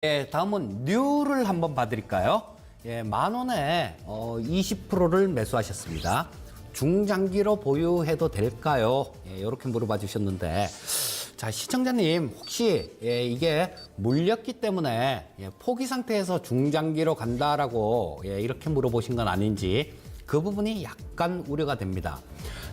예, 다음은 뉴를 한번 봐드릴까요? 예, 10,000원에 20%를 매수하셨습니다. 중장기로 보유해도 될까요? 예, 이렇게 물어봐 주셨는데, 자, 시청자님, 혹시 이게 물렸기 때문에 포기 상태에서 중장기로 간다라고 이렇게 물어보신 건 아닌지 그 부분이 약간 우려가 됩니다.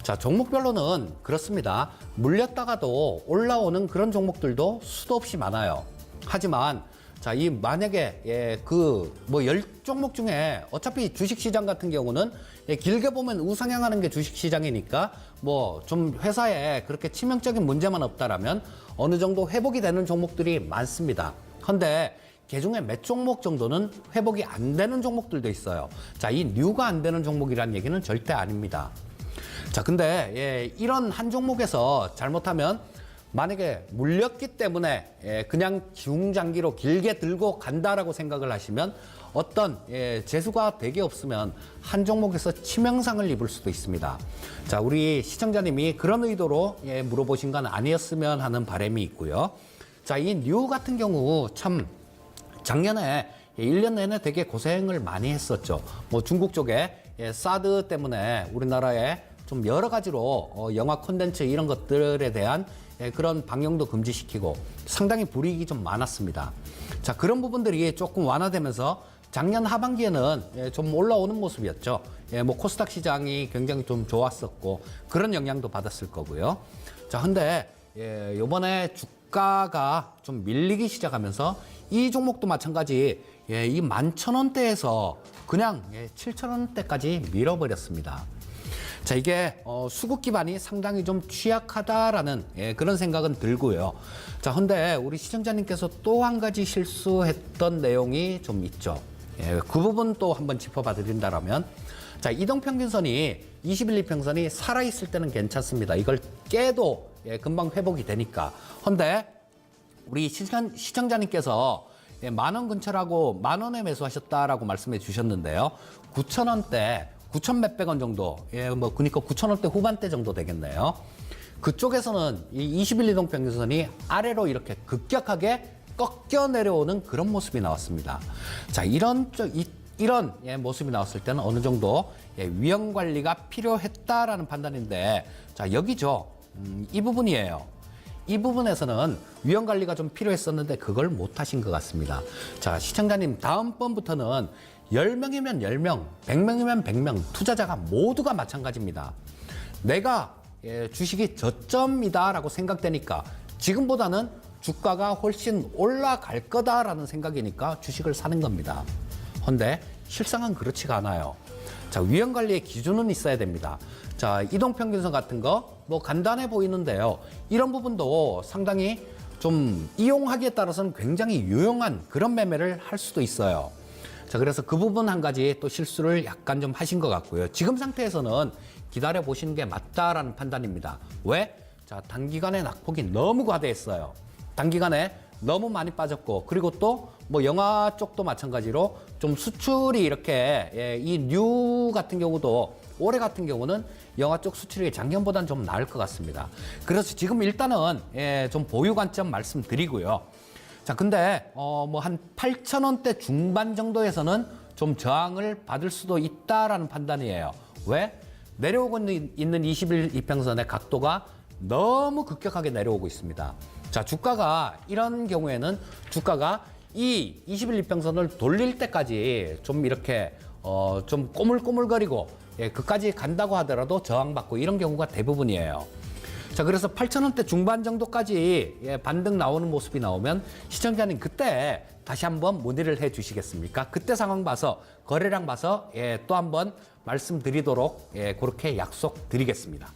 자, 종목별로는 그렇습니다. 물렸다가도 올라오는 그런 종목들도 수도 없이 많아요. 하지만 자, 이 만약에 그 뭐 10종목 중에 어차피 주식시장 같은 경우는 길게 보면 우상향하는 게 주식시장이니까 뭐 좀 회사에 그렇게 치명적인 문제만 없다라면 어느 정도 회복이 되는 종목들이 많습니다. 근데 그중에 몇 종목 정도는 회복이 안 되는 종목들도 있어요. 자, 이 뉴가 안 되는 종목이란 얘기는 절대 아닙니다. 자, 근데 이런 한 종목에서 잘못하면 만약에 물렸기 때문에 그냥 중장기로 길게 들고 간다라고 생각을 하시면 어떤 재수가 되게 없으면 한 종목에서 치명상을 입을 수도 있습니다. 자, 우리 시청자님이 그런 의도로 물어보신 건 아니었으면 하는 바람이 있고요. 자, 이 뉴 같은 경우 참 작년에 1년 내내 되게 고생을 많이 했었죠. 뭐 중국 쪽에 사드 때문에 우리나라에 좀 여러 가지로 영화 콘텐츠 이런 것들에 대한 그런 방영도 금지시키고 상당히 불이익이 좀 많았습니다. 자, 그런 부분들이 조금 완화되면서 작년 하반기에는 좀 올라오는 모습이었죠. 뭐 코스닥 시장이 굉장히 좀 좋았었고 그런 영향도 받았을 거고요. 자, 근데 요번에 주가가 좀 밀리기 시작하면서 이 종목도 마찬가지 이 11,000원대에서 그냥 7,000원대까지 밀어버렸습니다. 자, 이게 수급 기반이 상당히 좀 취약하다라는 그런 생각은 들고요. 자, 근데 우리 시청자님께서 또 한 가지 실수했던 내용이 좀 있죠. 그 부분 또 한번 짚어봐 드린다면, 자, 이동평균선이 21, 2평선이 살아있을 때는 괜찮습니다. 이걸 깨도 금방 회복이 되니까. 근데 우리 시청자님께서 10,000원 근처라고 10,000원에 매수하셨다라고 말씀해 주셨는데요. 9,000원대 9,000 몇백 원 정도, 뭐 그러니까 9,000원대 후반대 정도 되겠네요. 그쪽에서는 이 21, 이동평균선이 아래로 이렇게 급격하게 꺾여 내려오는 그런 모습이 나왔습니다. 자, 이런 모습이 나왔을 때는 어느 정도 위험 관리가 필요했다라는 판단인데, 자, 여기죠. 이 부분이에요. 이 부분에서는 위험 관리가 좀 필요했었는데 그걸 못 하신 것 같습니다. 자, 시청자님, 다음번부터는 10명이면 10명, 100명이면 100명, 투자자가 모두가 마찬가지입니다. 내가 주식이 저점이다라고 생각되니까 지금보다는 주가가 훨씬 올라갈 거다라는 생각이니까 주식을 사는 겁니다. 그런데 실상은 그렇지가 않아요. 자, 위험 관리의 기준은 있어야 됩니다. 자, 이동평균선 같은 거 뭐 간단해 보이는데요. 이런 부분도 상당히 좀 이용하기에 따라서는 굉장히 유용한 그런 매매를 할 수도 있어요. 자, 그래서 그 부분 한 가지 또 실수를 약간 좀 하신 것 같고요. 지금 상태에서는 기다려 보시는 게 맞다라는 판단입니다. 왜? 자, 단기간에 낙폭이 너무 과대했어요. 단기간에 너무 많이 빠졌고, 그리고 또 뭐 영화 쪽도 마찬가지로 좀 수출이 이렇게 이 뉴 같은 경우도 올해 같은 경우는 영화 쪽 수출이 작년보다는 좀 나을 것 같습니다. 그래서 지금 일단은 좀 보유 관점 말씀드리고요. 자, 근데 뭐 한 8,000원대 중반 정도에서는 좀 저항을 받을 수도 있다라는 판단이에요. 왜? 내려오고 있는 21, 2평선의 각도가 너무 급격하게 내려오고 있습니다. 자, 주가가 이런 경우에는 주가가 이 21, 2평선을 돌릴 때까지 좀 이렇게 좀 꼬물꼬물거리고 그까지 간다고 하더라도 저항받고 이런 경우가 대부분이에요. 자, 그래서 8,000원대 중반 정도까지 반등 나오는 모습이 나오면 시청자님 그때 다시 한번 문의를 해 주시겠습니까? 그때 상황 봐서 거래량 봐서 또 한번 말씀드리도록 그렇게 약속드리겠습니다.